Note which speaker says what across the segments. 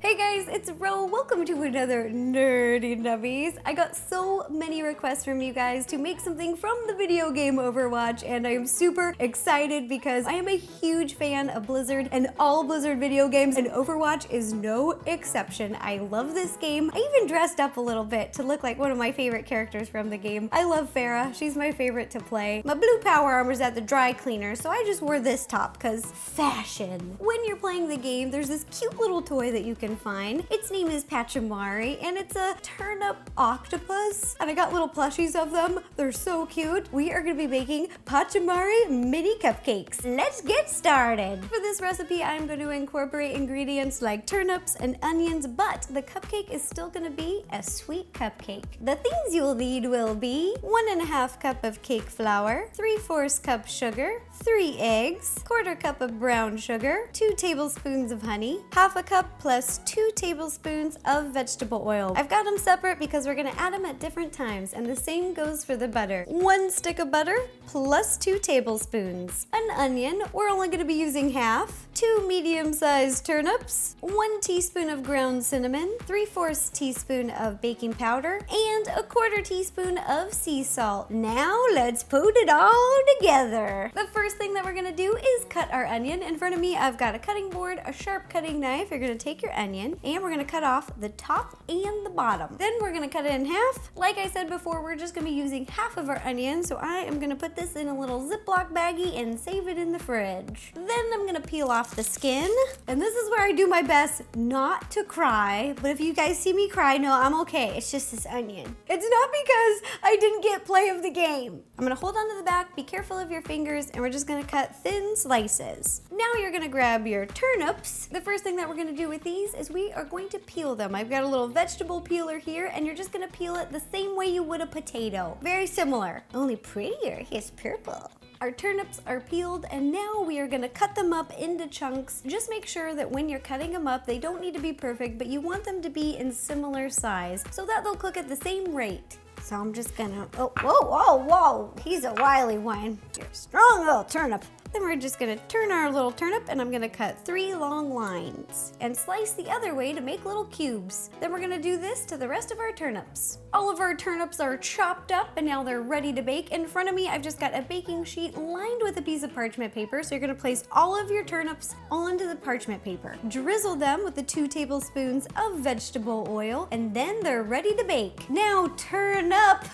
Speaker 1: Hey guys, it's Ro. Welcome to another Nerdy Nummies. I got so many requests from you guys to make something from the video game Overwatch, and I am super excited because I am a huge fan of Blizzard and all Blizzard video games, and Overwatch is no exception. I love this game. I even dressed up a little bit to look like one of my favorite characters from the game. I love Farah. She's my favorite to play. My blue power armor's at the dry cleaner, so I just wore this top because fashion. When you're playing the game, there's this cute little toy that you can find. Its name is Pachimari, and it's a turnip octopus, and I got little plushies of them. They're so cute. We are going to be making Pachimari mini cupcakes. Let's get started. For this recipe, I'm going to incorporate ingredients like turnips and onions, but the cupcake is still going to be a sweet cupcake. The things you'll need will be 1½ cup of cake flour, 3/4 cup sugar, 3 eggs, 1/4 cup of brown sugar, 2 tablespoons of honey, 1/2 cup plus 2 tablespoons of vegetable oil. I've got them separate because we're gonna add them at different times, and the same goes for the butter. 1 stick of butter plus 2 tablespoons. An onion, we're only gonna be using half. 2 medium-sized turnips, 1 teaspoon of ground cinnamon, 3/4 teaspoon of baking powder, and 1/4 teaspoon of sea salt. Now let's put it all together. The first thing that we're gonna do is cut our onion. In front of me, I've got a cutting board, a sharp cutting knife. You're gonna take your onion, and we're gonna cut off the top and the bottom. Then we're gonna cut it in half. Like I said before, we're just gonna be using half of our onion, so I am gonna put this in a little Ziploc baggie and save it in the fridge. Then I'm gonna peel off the skin, and this is where I do my best not to cry, but if you guys see me cry, no, I'm okay. It's just this onion. It's not because I didn't get play of the game. I'm gonna hold on to the back, be careful of your fingers, and we're just gonna cut thin slices. Now you're gonna grab your turnips. The first thing that we're gonna do with these is we are going to peel them. I've got a little vegetable peeler here, and you're just gonna peel it the same way you would a potato. Very similar, only prettier. It's purple. Our turnips are peeled, and now we are gonna cut them up into chunks. Just make sure that when you're cutting them up, they don't need to be perfect, but you want them to be in similar size so that they'll cook at the same rate. So I'm just gonna, oh, whoa, he's a wily one. You're a strong little turnip. Then we're just gonna turn our little turnip, and I'm gonna cut 3 long lines and slice the other way to make little cubes. Then we're gonna do this to the rest of our turnips. All of our turnips are chopped up, and now they're ready to bake. In front of me, I've just got a baking sheet lined with a piece of parchment paper. So you're gonna place all of your turnips onto the parchment paper. Drizzle them with the 2 tablespoons of vegetable oil, and then they're ready to bake. Now turn up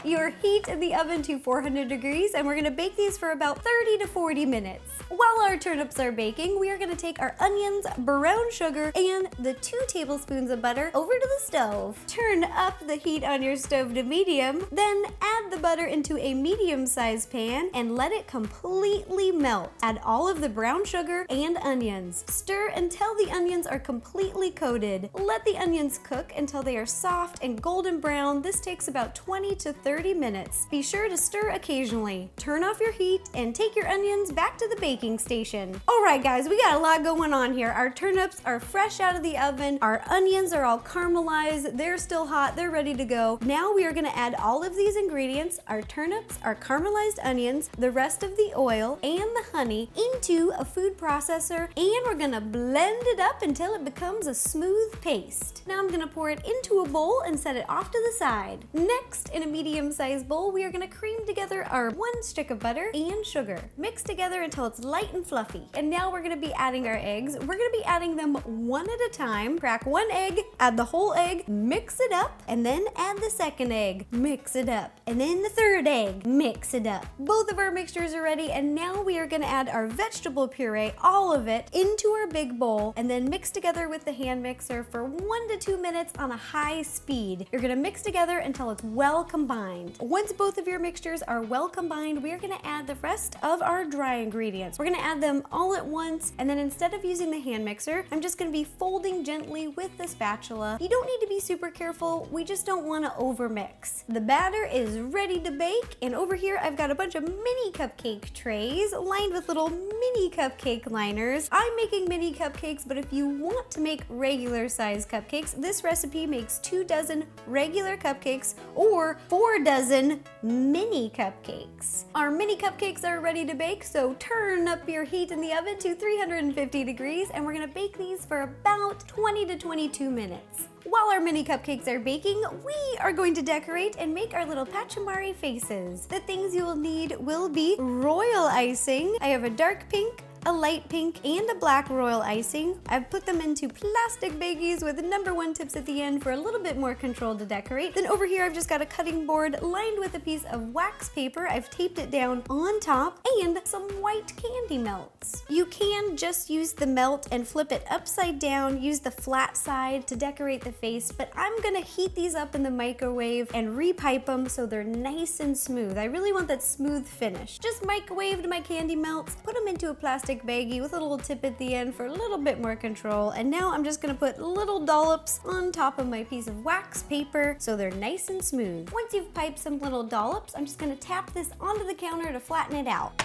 Speaker 1: your heat in the oven to 400 degrees, and we're gonna bake these for about 30 to 40 minutes. While our turnips are baking, we are gonna take our onions, brown sugar, and the 2 tablespoons of butter over to the stove. Turn up the heat on your stove to medium, then add the butter into a medium-sized pan and let it completely melt. Add all of the brown sugar and onions. Stir until the onions are completely coated. Let the onions cook until they are soft and golden brown. This takes about 20 to 30 minutes. Be sure to stir occasionally. Turn off your heat and take your onions back to the baking station. All right, guys, we got a lot going on here. Our turnips are fresh out of the oven. Our onions are all caramelized. They're still hot. They're ready to go. Now we are gonna add all of these ingredients, our turnips, our caramelized onions, the rest of the oil, and the honey into a food processor, and we're gonna blend it up until it becomes a smooth paste. Now I'm gonna pour it into a bowl and set it off to the side. Next, in a medium-sized bowl, we are gonna cream together our 1 stick of butter and sugar. Mix together until it's light and fluffy. And now we're gonna be adding our eggs. We're gonna be adding them one at a time. Crack 1 egg, add the whole egg, mix it up, and then add the 2nd egg, mix it up, and then the 3rd egg, mix it up. Both of our mixtures are ready, and now we are gonna add our vegetable puree, all of it, into our big bowl, and then mix together with the hand mixer for 1 to 2 minutes on a high speed. You're gonna mix together until it's well combined. Once both of your mixtures are well combined, we are gonna add the rest of our dry ingredients. We're gonna add them all at once, and then instead of using the hand mixer, I'm just gonna be folding gently with the spatula. You don't need to be super careful, we just don't wanna overmix. The batter is ready to bake, and over here I've got a bunch of mini cupcake trays lined with little mini cupcake liners. I'm making mini cupcakes, but if you want to make regular size cupcakes, this recipe makes 2 dozen regular cupcakes cupcakes or 4 dozen mini cupcakes. Our mini cupcakes are ready to bake, so turn up your heat in the oven to 350 degrees and we're gonna bake these for about 20 to 22 minutes. While our mini cupcakes are baking, we are going to decorate and make our little Pachimari faces. The things you will need will be royal icing. I have a dark pink, a light pink, and a black royal icing. I've put them into plastic baggies with #1 tips at the end for a little bit more control to decorate. Then over here I've just got a cutting board lined with a piece of wax paper. I've taped it down on top and some white candy melts. You can just use the melt and flip it upside down, use the flat side to decorate the face, but I'm gonna heat these up in the microwave and repipe them so they're nice and smooth. I really want that smooth finish. Just microwaved my candy melts, put them into a plastic baggie with a little tip at the end for a little bit more control, and now I'm just gonna put little dollops on top of my piece of wax paper so they're nice and smooth. Once you've piped some little dollops, I'm just gonna tap this onto the counter to flatten it out.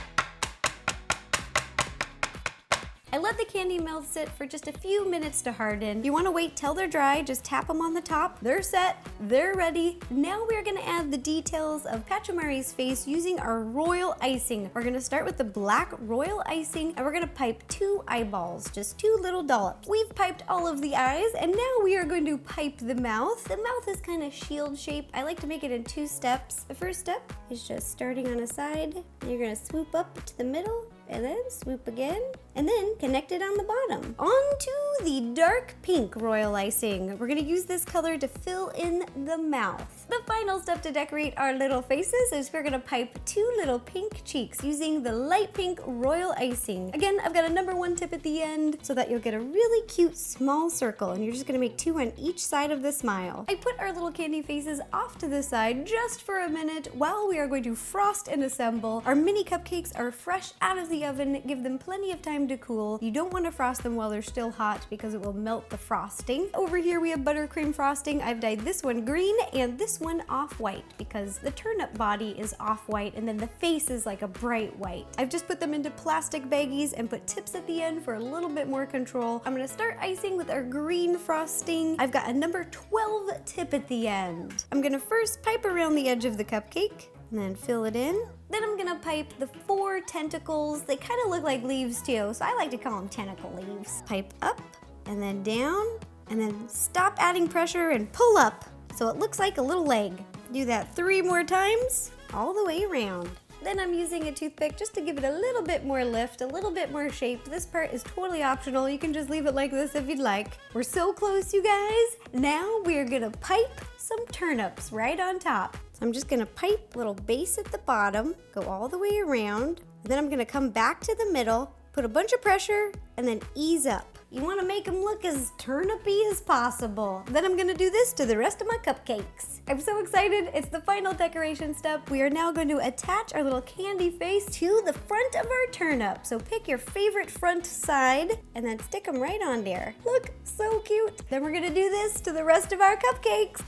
Speaker 1: I let the candy melts sit for just a few minutes to harden. You want to wait till they're dry, just tap them on the top. They're set, they're ready. Now we're gonna add the details of Pachimari's face using our royal icing. We're gonna start with the black royal icing and we're gonna pipe 2 eyeballs, just 2 little dollops. We've piped all of the eyes and now we are going to pipe the mouth. The mouth is kind of shield shaped. I like to make it in 2 steps. The first step is just starting on a side. You're gonna swoop up to the middle and then swoop again, and then connect it on the bottom. On to the dark pink royal icing. We're gonna use this color to fill in the mouth. The final step to decorate our little faces is we're gonna pipe 2 little pink cheeks using the light pink royal icing. Again, I've got a #1 tip at the end so that you'll get a really cute small circle, and you're just gonna make 2 on each side of the smile. I put our little candy faces off to the side just for a minute while we are going to frost and assemble. Our mini cupcakes are fresh out of the oven. Give them plenty of time to cool. You don't want to frost them while they're still hot because it will melt the frosting. Over here we have buttercream frosting. I've dyed this one green and this one off-white because the turnip body is off-white and then the face is like a bright white. I've just put them into plastic baggies and put tips at the end for a little bit more control. I'm gonna start icing with our green frosting. I've got a #12 tip at the end. I'm gonna first pipe around the edge of the cupcake and then fill it in. Then I'm gonna pipe the 4 tentacles. They kind of look like leaves too, so I like to call them tentacle leaves. Pipe up and then down, and then stop adding pressure and pull up so it looks like a little leg. Do that 3 more times, all the way around. Then I'm using a toothpick just to give it a little bit more lift, a little bit more shape. This part is totally optional. You can just leave it like this if you'd like. We're so close, you guys. Now we're gonna pipe some turnips right on top. So I'm just gonna pipe a little base at the bottom, go all the way around, and then I'm gonna come back to the middle, put a bunch of pressure, and then ease up. You wanna make them look as turnipy as possible. Then I'm gonna do this to the rest of my cupcakes. I'm so excited, it's the final decoration step. We are now going to attach our little candy face to the front of our turnip. So pick your favorite front side and then stick them right on there. Look, so cute. Then we're gonna do this to the rest of our cupcakes.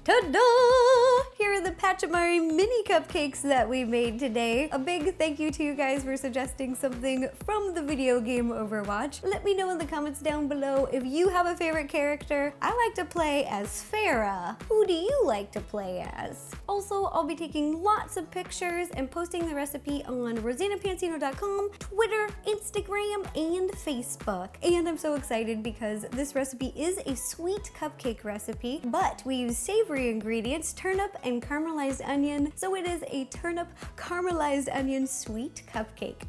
Speaker 1: Ta-da! Here are the Pachimari mini cupcakes that we made today. A big thank you to you guys for suggesting something from the video game Overwatch. Let me know in the comments down below if you have a favorite character. I like to play as Farah. Who do you like to play as? Also, I'll be taking lots of pictures and posting the recipe on RosannaPansino.com, Twitter, Instagram, and Facebook. And I'm so excited because this recipe is a sweet cupcake recipe, but we use savory ingredients, turnip and caramelized onion. So it is a turnip caramelized onion sweet cupcake.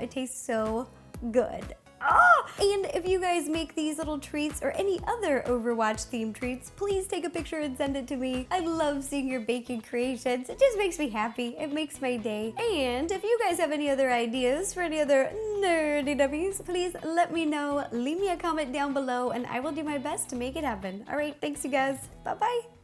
Speaker 1: It tastes so good. And if you guys make these little treats or any other Overwatch themed treats, please take a picture and send it to me. I love seeing your baking creations. It just makes me happy. It makes my day. And if you guys have any other ideas for any other nerdy nummies, please let me know. Leave me a comment down below and I will do my best to make it happen. All right, thanks you guys. Bye-bye.